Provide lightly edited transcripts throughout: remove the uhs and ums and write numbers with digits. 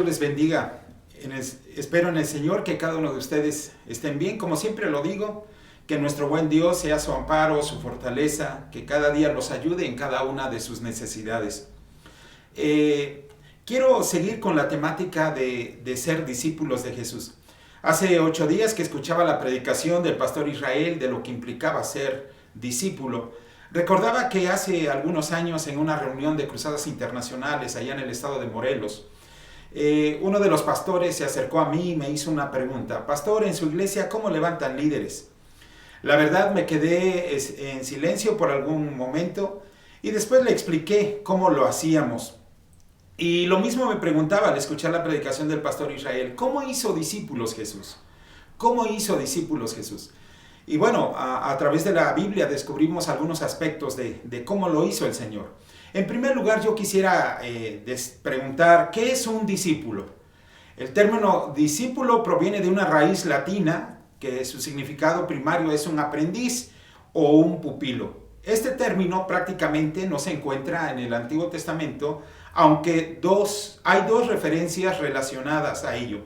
les bendiga. Espero en el Señor que cada uno de ustedes estén bien. Como siempre lo digo, que nuestro buen Dios sea su amparo, su fortaleza, que cada día los ayude en cada una de sus necesidades. Quiero seguir con la temática de ser discípulos de Jesús. Hace 8 días que escuchaba la predicación del pastor Israel de lo que implicaba ser discípulo. Recordaba que hace algunos años en una reunión de cruzadas internacionales allá en el estado de Morelos, uno de los pastores se acercó a mí y me hizo una pregunta. Pastor, en su iglesia, ¿cómo levantan líderes? La verdad me quedé en silencio por algún momento y después le expliqué cómo lo hacíamos. Y lo mismo me preguntaba al escuchar la predicación del pastor Israel, ¿cómo hizo discípulos Jesús? ¿Cómo hizo discípulos Jesús? Y bueno, a través de la Biblia descubrimos algunos aspectos de cómo lo hizo el Señor. En primer lugar, yo quisiera preguntar, ¿qué es un discípulo? El término discípulo proviene de una raíz latina, que su significado primario es un aprendiz o un pupilo. Este término prácticamente no se encuentra en el Antiguo Testamento, aunque hay dos referencias relacionadas a ello.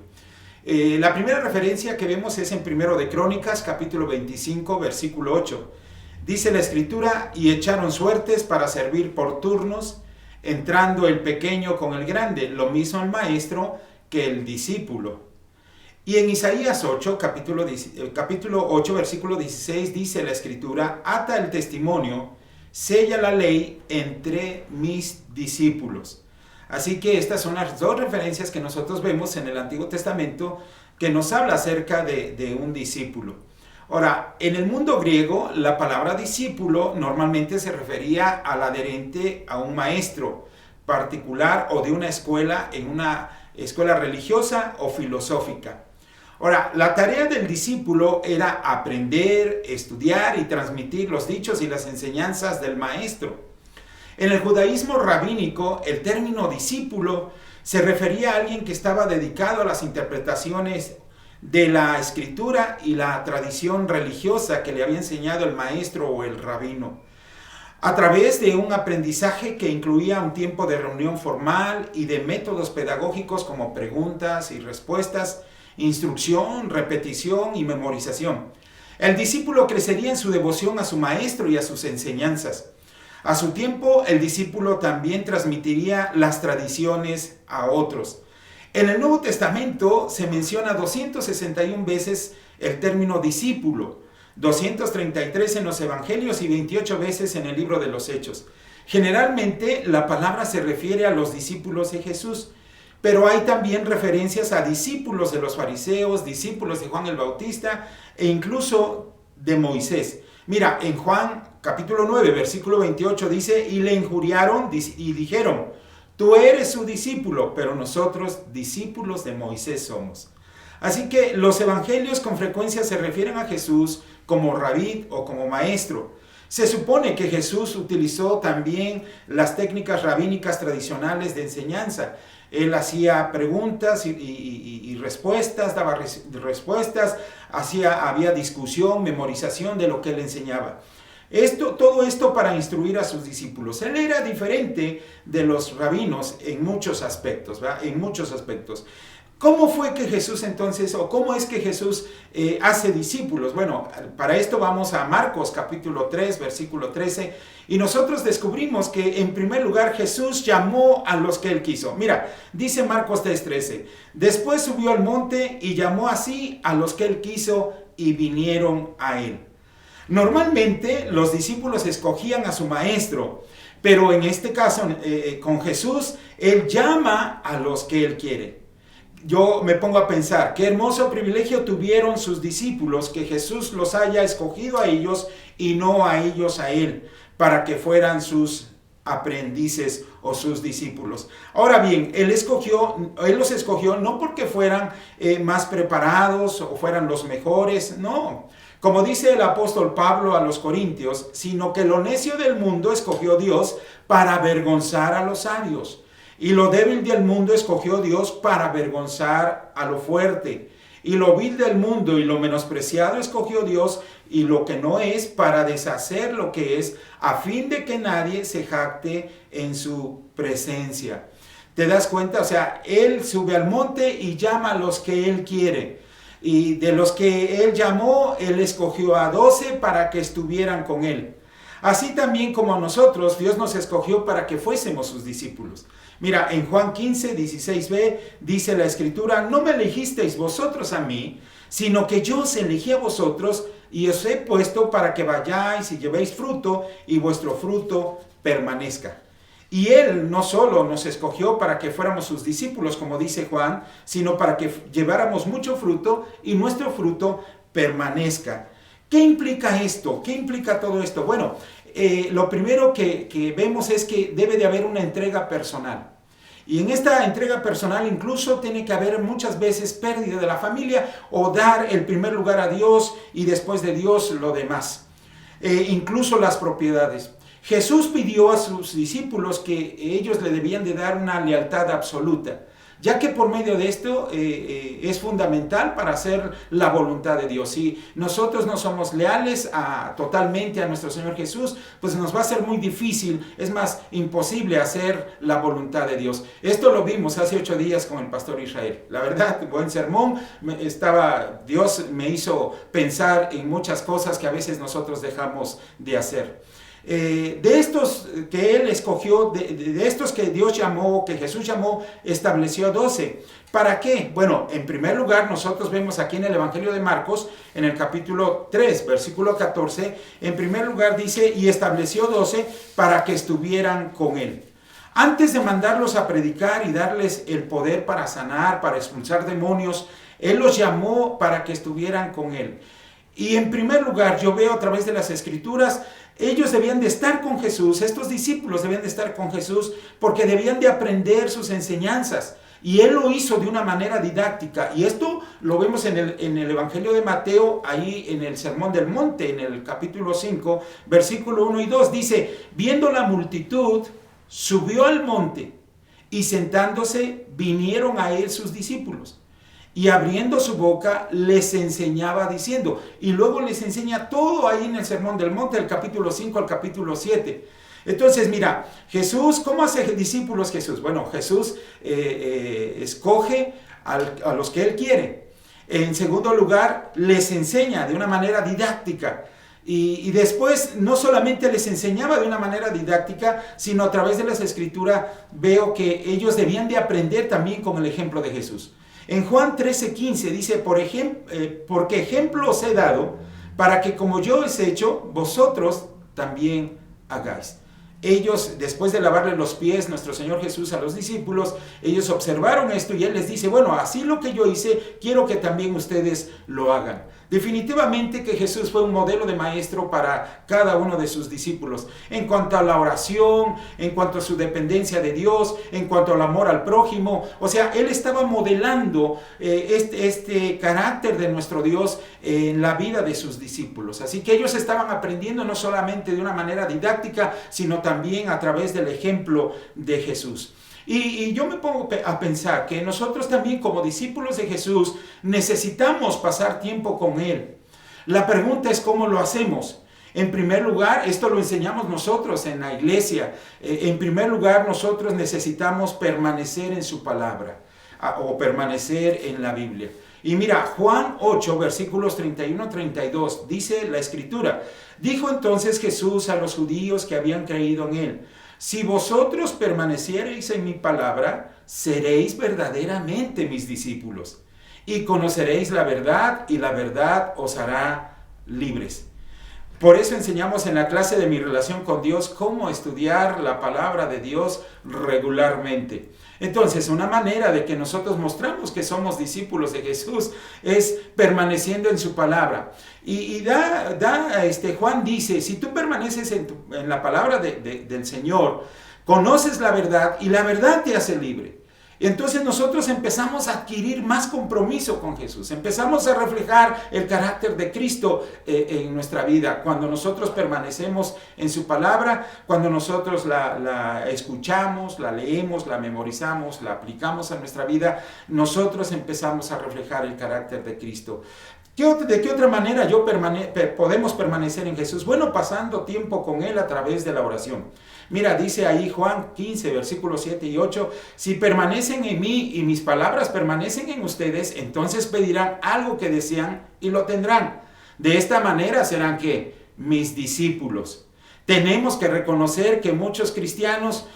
La primera referencia que vemos es en 1 de Crónicas, capítulo 25, versículo 8. Dice la Escritura, y echaron suertes para servir por turnos, entrando el pequeño con el grande, lo mismo el maestro que el discípulo. Y en Isaías 8, capítulo 8, versículo 16, dice la Escritura, ata el testimonio, sella la ley entre mis discípulos. Así que estas son las dos referencias que nosotros vemos en el Antiguo Testamento que nos habla acerca de un discípulo. Ahora, en el mundo griego, la palabra discípulo normalmente se refería al adherente a un maestro particular o de una escuela, en una escuela religiosa o filosófica. Ahora, la tarea del discípulo era aprender, estudiar y transmitir los dichos y las enseñanzas del maestro. En el judaísmo rabínico, el término discípulo se refería a alguien que estaba dedicado a las interpretaciones de la escritura y la tradición religiosa que le había enseñado el maestro o el rabino, a través de un aprendizaje que incluía un tiempo de reunión formal y de métodos pedagógicos como preguntas y respuestas, instrucción, repetición y memorización. El discípulo crecería en su devoción a su maestro y a sus enseñanzas. A su tiempo, el discípulo también transmitiría las tradiciones a otros. En el Nuevo Testamento se menciona 261 veces el término discípulo, 233 en los Evangelios y 28 veces en el libro de los Hechos. Generalmente la palabra se refiere a los discípulos de Jesús, pero hay también referencias a discípulos de los fariseos, discípulos de Juan el Bautista e incluso de Moisés. Mira, en Juan capítulo 9, versículo 28 dice, y le injuriaron y dijeron, tú eres su discípulo, pero nosotros discípulos de Moisés somos. Así que los evangelios con frecuencia se refieren a Jesús como rabí o como maestro. Se supone que Jesús utilizó también las técnicas rabínicas tradicionales de enseñanza. Él hacía preguntas y respuestas, daba respuestas, había discusión, memorización de lo que él enseñaba. Todo esto para instruir a sus discípulos. Él era diferente de los rabinos en muchos aspectos, ¿verdad? En muchos aspectos. ¿Cómo fue que Jesús entonces, o cómo es que Jesús hace discípulos? Bueno, para esto vamos a Marcos capítulo 3, versículo 13, y nosotros descubrimos que en primer lugar Jesús llamó a los que él quiso. Mira, dice Marcos 3:13, después subió al monte y llamó así a los que él quiso y vinieron a él. Normalmente los discípulos escogían a su maestro, pero en este caso con Jesús, él llama a los que él quiere. Yo me pongo a pensar, qué hermoso privilegio tuvieron sus discípulos que Jesús los haya escogido a ellos y no a ellos a él, para que fueran sus aprendices o sus discípulos. Ahora bien, él los escogió no porque fueran más preparados o fueran los mejores, no. Como dice el apóstol Pablo a los Corintios, sino que lo necio del mundo escogió Dios para avergonzar a los sabios. Y lo débil del mundo escogió Dios para avergonzar a lo fuerte. Y lo vil del mundo y lo menospreciado escogió Dios y lo que no es para deshacer lo que es, a fin de que nadie se jacte en su presencia. ¿Te das cuenta? O sea, Él sube al monte y llama a los que Él quiere. Y de los que Él llamó, Él escogió a 12 para que estuvieran con Él. Así también como a nosotros, Dios nos escogió para que fuésemos sus discípulos. Mira, en Juan 15, 16b, dice la Escritura: no me elegisteis vosotros a mí, sino que yo os elegí a vosotros y os he puesto para que vayáis y llevéis fruto y vuestro fruto permanezca. Y Él no solo nos escogió para que fuéramos sus discípulos, como dice Juan, sino para que lleváramos mucho fruto y nuestro fruto permanezca. ¿Qué implica esto? ¿Qué implica todo esto? Bueno, lo primero que vemos es que debe de haber una entrega personal. Y en esta entrega personal incluso tiene que haber muchas veces pérdida de la familia o dar el primer lugar a Dios y después de Dios lo demás. Incluso las propiedades. Jesús pidió a sus discípulos que ellos le debían de dar una lealtad absoluta, ya que por medio de esto es fundamental para hacer la voluntad de Dios. Si nosotros no somos leales totalmente a nuestro Señor Jesús, pues nos va a ser muy difícil, es más, imposible hacer la voluntad de Dios. Esto lo vimos hace 8 días con el pastor Israel. La verdad, buen sermón. Dios me hizo pensar en muchas cosas que a veces nosotros dejamos de hacer. De estos que Él escogió, de estos que Dios llamó, que Jesús llamó, estableció 12. ¿Para qué? Bueno, en primer lugar, nosotros vemos aquí en el Evangelio de Marcos, en el capítulo 3, versículo 14, en primer lugar dice: y estableció 12 para que estuvieran con Él. Antes de mandarlos a predicar y darles el poder para sanar, para expulsar demonios, Él los llamó para que estuvieran con Él. Y en primer lugar, yo veo a través de las Escrituras, ellos debían de estar con Jesús, estos discípulos debían de estar con Jesús porque debían de aprender sus enseñanzas. Y Él lo hizo de una manera didáctica. Y esto lo vemos en el Evangelio de Mateo, ahí en el Sermón del Monte, en el capítulo 5, versículo 1 y 2. Dice: viendo la multitud, subió al monte y sentándose vinieron a Él sus discípulos. Y abriendo su boca les enseñaba diciendo, y luego les enseña todo ahí en el Sermón del Monte, del capítulo 5 al capítulo 7. Entonces, mira, Jesús, ¿cómo hace discípulos Jesús? Bueno, Jesús escoge a los que Él quiere. En segundo lugar, les enseña de una manera didáctica. Y después no solamente les enseñaba de una manera didáctica, sino a través de las Escrituras veo que ellos debían de aprender también con el ejemplo de Jesús. En Juan 13:15 dice: porque ejemplo os he dado, para que como yo he hecho, vosotros también hagáis. Ellos, después de lavarle los pies nuestro Señor Jesús a los discípulos, ellos observaron esto y Él les dice: bueno, así lo que yo hice, quiero que también ustedes lo hagan. Definitivamente que Jesús fue un modelo de maestro para cada uno de sus discípulos, en cuanto a la oración, en cuanto a su dependencia de Dios, en cuanto al amor al prójimo. O sea, Él estaba modelando este carácter de nuestro Dios en la vida de sus discípulos. Así que ellos estaban aprendiendo no solamente de una manera didáctica, sino también a través del ejemplo de Jesús. Y yo me pongo a pensar que nosotros también, como discípulos de Jesús, necesitamos pasar tiempo con Él. La pregunta es: ¿cómo lo hacemos? En primer lugar, esto lo enseñamos nosotros en la iglesia. En primer lugar, nosotros necesitamos permanecer en su palabra o permanecer en la Biblia. Y mira, Juan 8, versículos 31-32, dice la Escritura: dijo entonces Jesús a los judíos que habían creído en Él: si vosotros permaneciereis en mi palabra, seréis verdaderamente mis discípulos, y conoceréis la verdad, y la verdad os hará libres. Por eso enseñamos en la clase de mi relación con Dios cómo estudiar la palabra de Dios regularmente. Entonces, una manera de que nosotros mostramos que somos discípulos de Jesús es permaneciendo en su palabra. Juan dice: si tú permaneces en la palabra del Señor, conoces la verdad y la verdad te hace libre. Entonces nosotros empezamos a adquirir más compromiso con Jesús, empezamos a reflejar el carácter de Cristo en nuestra vida. Cuando nosotros permanecemos en su palabra, cuando nosotros la escuchamos, la leemos, la memorizamos, la aplicamos a nuestra vida, nosotros empezamos a reflejar el carácter de Cristo. ¿De qué otra manera podemos permanecer en Jesús? Bueno, pasando tiempo con Él a través de la oración. Mira, dice ahí Juan 15, versículos 7 y 8, si permanecen en mí y mis palabras permanecen en ustedes, entonces pedirán algo que desean y lo tendrán. De esta manera serán ¿qué? Mis discípulos. Tenemos que reconocer que muchos cristianos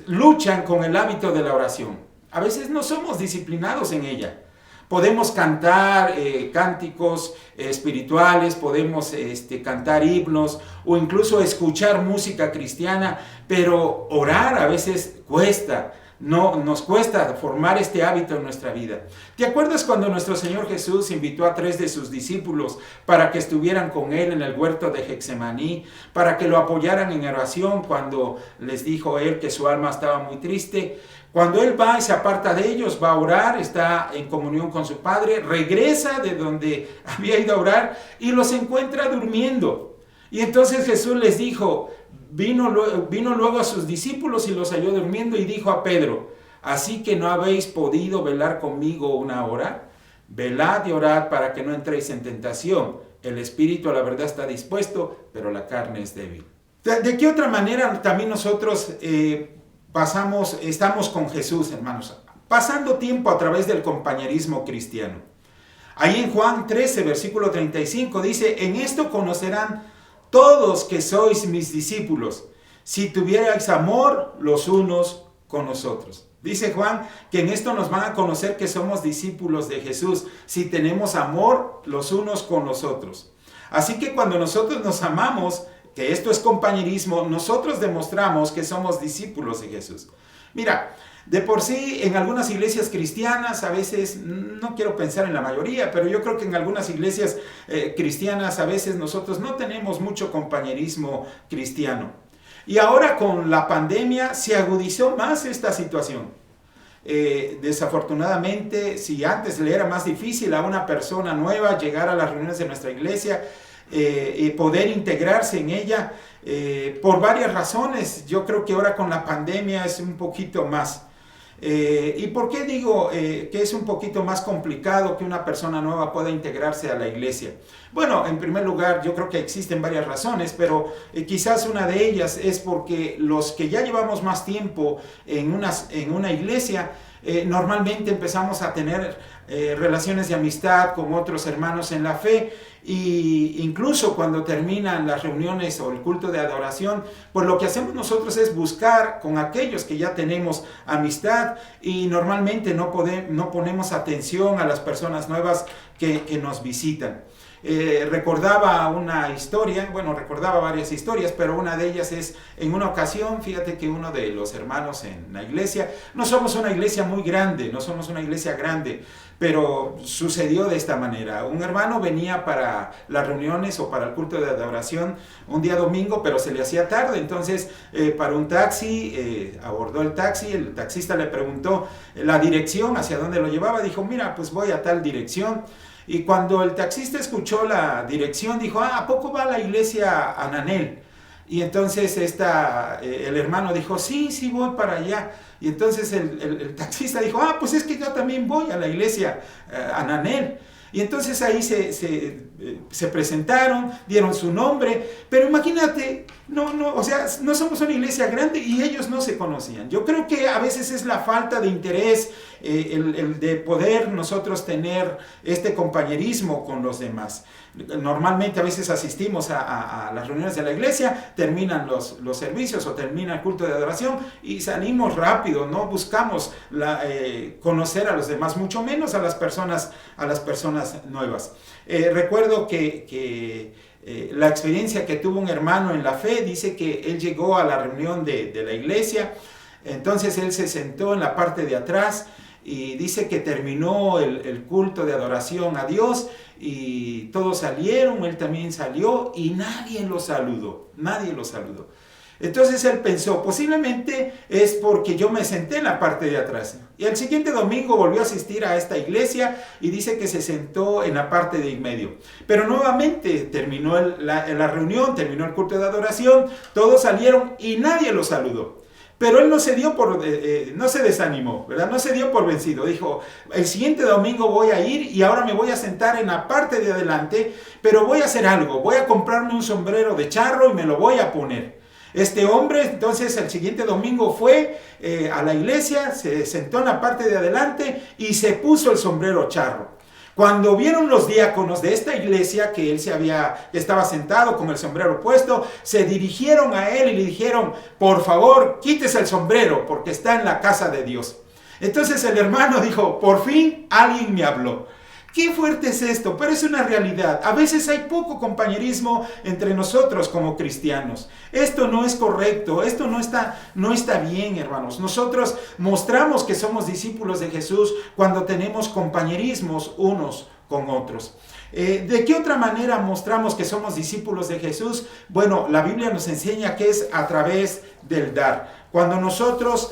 luchan con el hábito de la oración. A veces no somos disciplinados en ella. Podemos cantar cánticos espirituales, podemos cantar himnos o incluso escuchar música cristiana, pero orar a veces cuesta. No, nos cuesta formar este hábito en nuestra vida. ¿Te acuerdas cuando nuestro Señor Jesús invitó a 3 de sus discípulos para que estuvieran con Él en el huerto de Getsemaní, para que lo apoyaran en oración cuando les dijo Él que su alma estaba muy triste? Cuando Él va y se aparta de ellos, va a orar, está en comunión con su Padre, regresa de donde había ido a orar y los encuentra durmiendo. Y entonces Jesús les dijo, vino luego a sus discípulos y los halló durmiendo y dijo a Pedro, ¿así que no habéis podido velar conmigo una hora? Velad y orad para que no entréis en tentación. El espíritu a la verdad está dispuesto, pero la carne es débil. ¿De qué otra manera también nosotros estamos con Jesús, hermanos? Pasando tiempo a través del compañerismo cristiano. Ahí en Juan 13, versículo 35 dice, en esto conocerán todos que sois mis discípulos, si tuvierais amor los unos con los otros. Dice Juan que en esto nos van a conocer que somos discípulos de Jesús, si tenemos amor los unos con los otros. Así que cuando nosotros nos amamos, que esto es compañerismo, nosotros demostramos que somos discípulos de Jesús. Mira, de por sí en algunas iglesias cristianas, a veces, no quiero pensar en la mayoría, pero yo creo que en algunas iglesias cristianas a veces nosotros no tenemos mucho compañerismo cristiano. Y ahora con la pandemia se agudizó más esta situación. Desafortunadamente, si antes le era más difícil a una persona nueva llegar a las reuniones de nuestra iglesia y poder integrarse en ella, por varias razones, yo creo que ahora con la pandemia es un poquito más. ¿Y por qué digo que es un poquito más complicado que una persona nueva pueda integrarse a la iglesia? Bueno, en primer lugar, yo creo que existen varias razones, pero quizás una de ellas es porque los que ya llevamos más tiempo en una iglesia, normalmente empezamos a tener relaciones de amistad con otros hermanos en la fe, y incluso cuando terminan las reuniones o el culto de adoración, pues lo que hacemos nosotros es buscar con aquellos que ya tenemos amistad, y normalmente no ponemos atención a las personas nuevas que nos visitan. Recordaba una historia, recordaba varias historias, pero una de ellas es, en una ocasión, fíjate que uno de los hermanos en la iglesia, no somos una iglesia muy grande, no somos una iglesia grande, pero sucedió de esta manera. Un hermano venía para las reuniones o para el culto de adoración un día domingo, pero se le hacía tarde, entonces paró un taxi, abordó el taxi, el taxista le preguntó la dirección, hacia dónde lo llevaba, dijo, mira, pues voy a tal dirección. Y cuando el taxista escuchó la dirección, dijo, ¿a poco va a la iglesia Ananel? Y entonces el hermano dijo, sí, voy para allá. Y entonces el taxista dijo, pues es que yo también voy a la iglesia Ananel. Y entonces ahí se presentaron, dieron su nombre, pero imagínate, no somos una iglesia grande y ellos no se conocían. Yo creo que a veces es la falta de interés, el de poder nosotros tener este compañerismo con los demás. Normalmente a veces asistimos a las reuniones de la iglesia, terminan los servicios o termina el culto de adoración y salimos rápido, no buscamos conocer a los demás, mucho menos a las personas nuevas. Recuerdo que la experiencia que tuvo un hermano en la fe, dice que él llegó a la reunión de la iglesia, entonces él se sentó en la parte de atrás y dice que terminó el culto de adoración a Dios y todos salieron, él también salió y nadie lo saludó. Entonces él pensó, posiblemente es porque yo me senté en la parte de atrás. Y el siguiente domingo volvió a asistir a esta iglesia y dice que se sentó en la parte de en medio. Pero nuevamente terminó la reunión, terminó el culto de adoración, todos salieron y nadie lo saludó. Pero él no se desanimó, ¿verdad? No se dio por vencido. Dijo, el siguiente domingo voy a ir y ahora me voy a sentar en la parte de adelante, pero voy a hacer algo. Voy a comprarme un sombrero de charro y me lo voy a poner. Este hombre entonces el siguiente domingo fue a la iglesia, se sentó en la parte de adelante y se puso el sombrero charro. Cuando vieron los diáconos de esta iglesia que él estaba sentado con el sombrero puesto, se dirigieron a él y le dijeron, por favor, quítese el sombrero porque está en la casa de Dios. Entonces el hermano dijo, por fin alguien me habló. Qué fuerte es esto, pero es una realidad. A veces hay poco compañerismo entre nosotros como cristianos. Esto no es correcto, esto no está bien, hermanos. Nosotros mostramos que somos discípulos de Jesús cuando tenemos compañerismos unos con otros. ¿De qué otra manera mostramos que somos discípulos de Jesús? Bueno, la Biblia nos enseña que es a través del dar. Cuando nosotros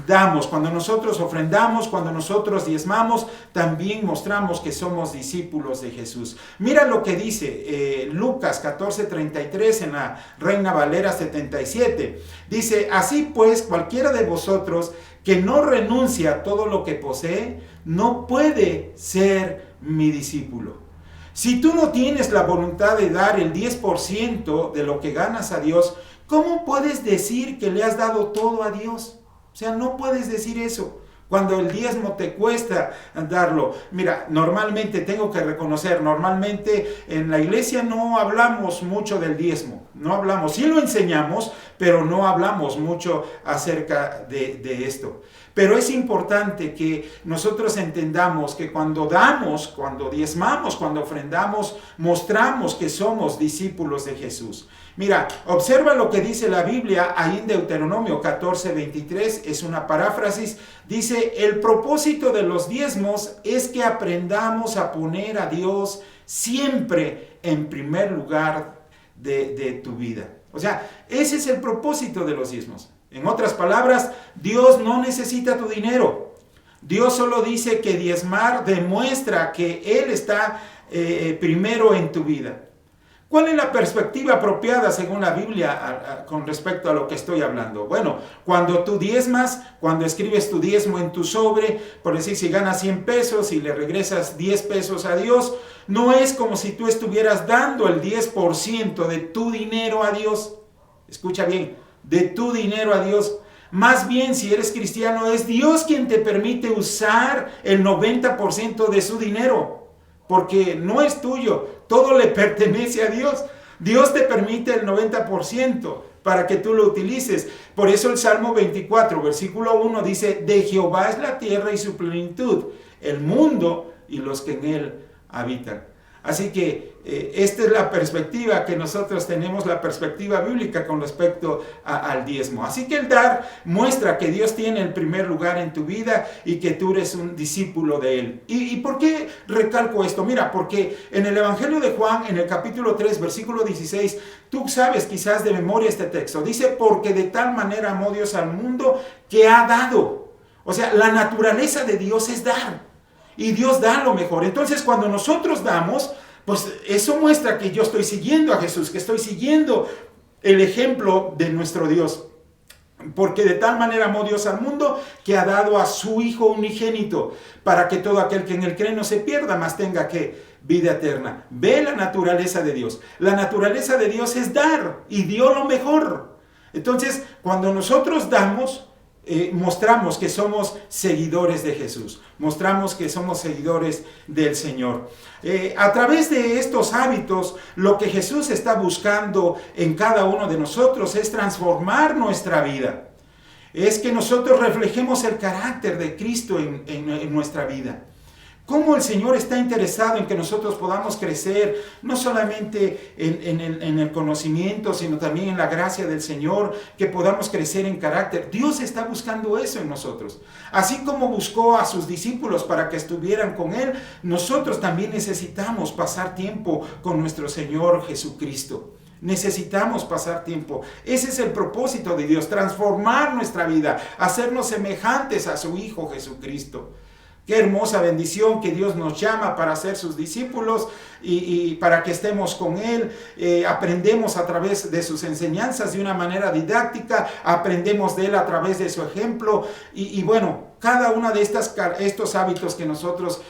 damos, cuando nosotros ofrendamos, cuando nosotros diezmamos, también mostramos que somos discípulos de Jesús. Mira lo que dice Lucas 14:33 en la Reina Valera 77. Dice, así pues, cualquiera de vosotros que no renuncia a todo lo que posee, no puede ser mi discípulo. Si tú no tienes la voluntad de dar el 10% de lo que ganas a Dios, ¿cómo puedes decir que le has dado todo a Dios? O sea, no puedes decir eso cuando el diezmo te cuesta darlo. Mira, normalmente tengo que reconocer, normalmente en la iglesia no hablamos mucho del diezmo. No hablamos, sí lo enseñamos, pero no hablamos mucho acerca de esto. Pero es importante que nosotros entendamos que cuando damos, cuando diezmamos, cuando ofrendamos, mostramos que somos discípulos de Jesús. Mira, observa lo que dice la Biblia ahí en Deuteronomio 14:23, es una paráfrasis. Dice, el propósito de los diezmos es que aprendamos a poner a Dios siempre en primer lugar de tu vida. O sea, ese es el propósito de los diezmos. En otras palabras, Dios no necesita tu dinero. Dios solo dice que diezmar demuestra que Él está primero en tu vida. ¿Cuál es la perspectiva apropiada según la Biblia con respecto a lo que estoy hablando? Bueno, cuando tú diezmas, cuando escribes tu diezmo en tu sobre, por decir, si ganas 100 pesos y le regresas 10 pesos a Dios, no es como si tú estuvieras dando el 10% de tu dinero a Dios. Escucha bien, de tu dinero a Dios. Más bien, si eres cristiano, es Dios quien te permite usar el 90% de su dinero. Porque no es tuyo, todo le pertenece a Dios. Dios te permite el 90% para que tú lo utilices. Por eso el Salmo 24, versículo 1 dice, de Jehová es la tierra y su plenitud, el mundo y los que en él habitan. Así que esta es la perspectiva que nosotros tenemos, la perspectiva bíblica con respecto al diezmo. Así que el dar muestra que Dios tiene el primer lugar en tu vida y que tú eres un discípulo de Él. ¿Y por qué recalco esto? Mira, porque en el Evangelio de Juan, en el capítulo 3, versículo 16, tú sabes quizás de memoria este texto. Dice, porque de tal manera amó Dios al mundo que ha dado. O sea, la naturaleza de Dios es dar. Y Dios da lo mejor. Entonces, cuando nosotros damos, pues eso muestra que yo estoy siguiendo a Jesús, que estoy siguiendo el ejemplo de nuestro Dios. Porque de tal manera amó Dios al mundo que ha dado a su Hijo unigénito, para que todo aquel que en él cree no se pierda, mas tenga que vida eterna. Ve la naturaleza de Dios. La naturaleza de Dios es dar, y dio lo mejor. Entonces, cuando nosotros damos, mostramos que somos seguidores de Jesús, mostramos que somos seguidores del Señor. A través de estos hábitos, lo que Jesús está buscando en cada uno de nosotros es transformar nuestra vida. Es que nosotros reflejemos el carácter de Cristo en nuestra vida. Cómo el Señor está interesado en que nosotros podamos crecer, no solamente en el conocimiento, sino también en la gracia del Señor, que podamos crecer en carácter. Dios está buscando eso en nosotros. Así como buscó a sus discípulos para que estuvieran con Él, nosotros también necesitamos pasar tiempo con nuestro Señor Jesucristo. Necesitamos pasar tiempo. Ese es el propósito de Dios, transformar nuestra vida, hacernos semejantes a su Hijo Jesucristo. Qué hermosa bendición que Dios nos llama para ser sus discípulos y para que estemos con Él. Aprendemos a través de sus enseñanzas de una manera didáctica, aprendemos de Él a través de su ejemplo y bueno, cada una de estos hábitos que nosotros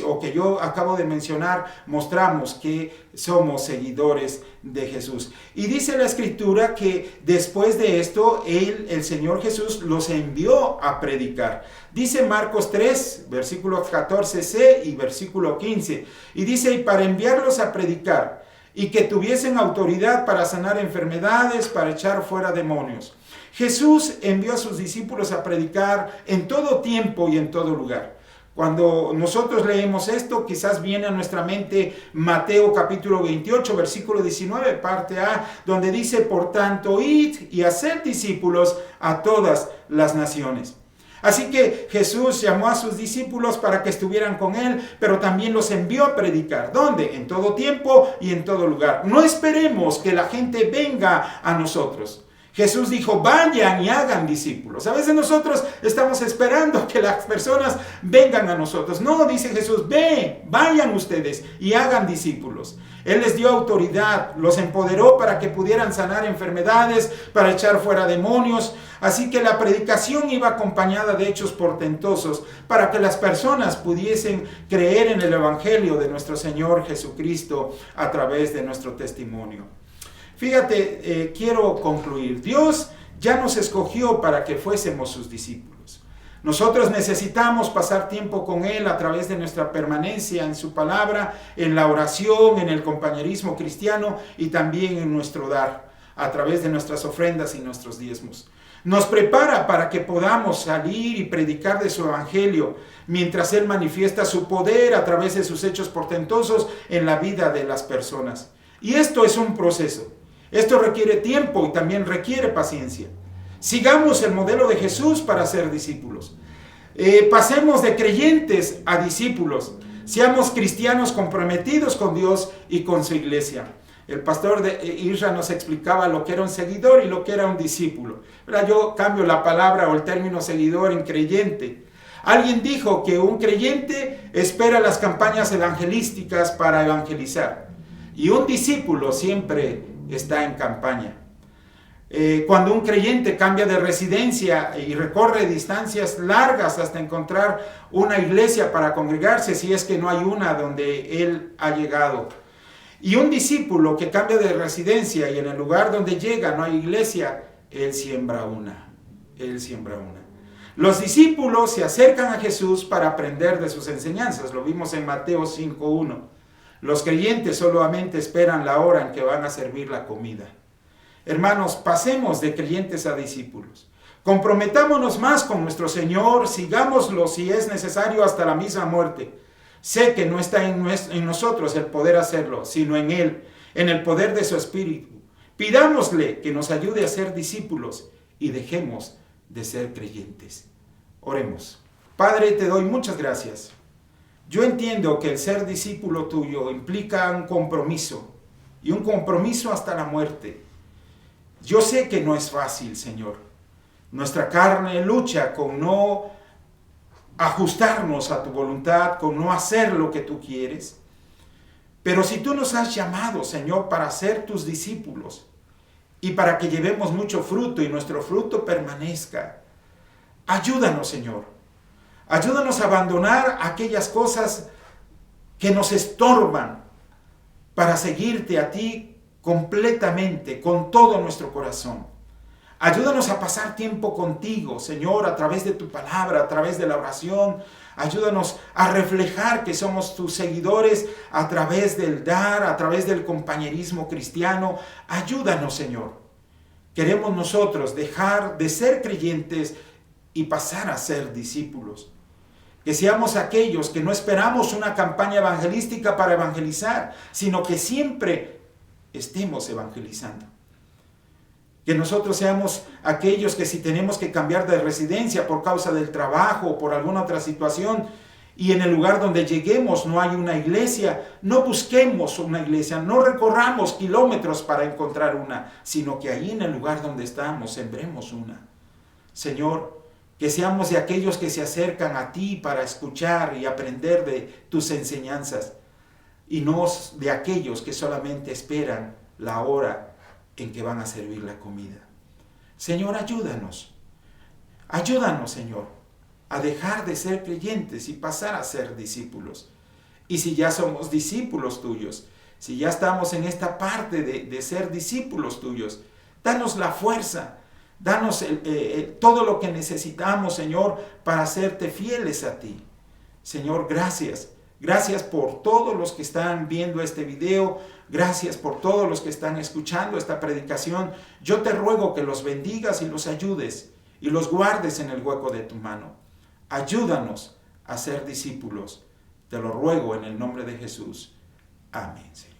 o que yo acabo de mencionar, mostramos que somos seguidores de Jesús. Y dice la Escritura que después de esto, el Señor Jesús los envió a predicar. Dice Marcos 3, versículos 14c y versículo 15. Y dice, y para enviarlos a predicar, y que tuviesen autoridad para sanar enfermedades, para echar fuera demonios. Jesús envió a sus discípulos a predicar en todo tiempo y en todo lugar. Cuando nosotros leemos esto, quizás viene a nuestra mente Mateo capítulo 28, versículo 19, parte A, donde dice, por tanto, id y haced discípulos a todas las naciones. Así que Jesús llamó a sus discípulos para que estuvieran con Él, pero también los envió a predicar. ¿Dónde? En todo tiempo y en todo lugar. No esperemos que la gente venga a nosotros. Jesús dijo, vayan y hagan discípulos. A veces nosotros estamos esperando que las personas vengan a nosotros. No, dice Jesús, vayan ustedes y hagan discípulos. Él les dio autoridad, los empoderó para que pudieran sanar enfermedades, para echar fuera demonios. Así que la predicación iba acompañada de hechos portentosos para que las personas pudiesen creer en el Evangelio de nuestro Señor Jesucristo a través de nuestro testimonio. Fíjate, quiero concluir. Dios ya nos escogió para que fuésemos sus discípulos. Nosotros necesitamos pasar tiempo con Él a través de nuestra permanencia en su palabra, en la oración, en el compañerismo cristiano y también en nuestro dar, a través de nuestras ofrendas y nuestros diezmos. Nos prepara para que podamos salir y predicar de su evangelio, mientras Él manifiesta su poder a través de sus hechos portentosos en la vida de las personas. Y esto es un proceso. Esto requiere tiempo y también requiere paciencia. Sigamos el modelo de Jesús para ser discípulos. Pasemos de creyentes a discípulos. Seamos cristianos comprometidos con Dios y con su iglesia. El pastor de Isra nos explicaba lo que era un seguidor y lo que era un discípulo. Ahora yo cambio la palabra o el término seguidor en creyente. Alguien dijo que un creyente espera las campañas evangelísticas para evangelizar. Y un discípulo siempre está en campaña. Cuando un creyente cambia de residencia y recorre distancias largas hasta encontrar una iglesia para congregarse, si es que no hay una donde él ha llegado. Y un discípulo que cambia de residencia y en el lugar donde llega no hay iglesia, él siembra una. Los discípulos se acercan a Jesús para aprender de sus enseñanzas. Lo vimos en Mateo 5:1. Los creyentes solamente esperan la hora en que van a servir la comida. Hermanos, pasemos de creyentes a discípulos. Comprometámonos más con nuestro Señor, sigámoslo si es necesario hasta la misma muerte. Sé que no está en nosotros el poder hacerlo, sino en Él, en el poder de su Espíritu. Pidámosle que nos ayude a ser discípulos y dejemos de ser creyentes. Oremos. Padre, te doy muchas gracias. Yo entiendo que el ser discípulo tuyo implica un compromiso, y un compromiso hasta la muerte. Yo sé que no es fácil, Señor. Nuestra carne lucha con no ajustarnos a tu voluntad, con no hacer lo que tú quieres. Pero si tú nos has llamado, Señor, para ser tus discípulos y para que llevemos mucho fruto y nuestro fruto permanezca, ayúdanos, Señor. Ayúdanos a abandonar aquellas cosas que nos estorban para seguirte a ti completamente, con todo nuestro corazón. Ayúdanos a pasar tiempo contigo, Señor, a través de tu palabra, a través de la oración. Ayúdanos a reflejar que somos tus seguidores a través del dar, a través del compañerismo cristiano. Ayúdanos, Señor. Queremos nosotros dejar de ser creyentes y pasar a ser discípulos. Que seamos aquellos que no esperamos una campaña evangelística para evangelizar, sino que siempre estemos evangelizando. Que nosotros seamos aquellos que si tenemos que cambiar de residencia por causa del trabajo o por alguna otra situación y en el lugar donde lleguemos no hay una iglesia, no busquemos una iglesia, no recorramos kilómetros para encontrar una, sino que ahí en el lugar donde estamos sembremos una. Señor, que seamos de aquellos que se acercan a ti para escuchar y aprender de tus enseñanzas, y no de aquellos que solamente esperan la hora en que van a servir la comida. Señor, ayúdanos. Ayúdanos, Señor, a dejar de ser creyentes y pasar a ser discípulos. Y si ya somos discípulos tuyos, si ya estamos en esta parte de ser discípulos tuyos, danos la fuerza, danos todo lo que necesitamos, Señor, para hacerte fieles a ti. Señor, gracias. Gracias por todos los que están viendo este video. Gracias por todos los que están escuchando esta predicación. Yo te ruego que los bendigas y los ayudes y los guardes en el hueco de tu mano. Ayúdanos a ser discípulos. Te lo ruego en el nombre de Jesús. Amén, Señor.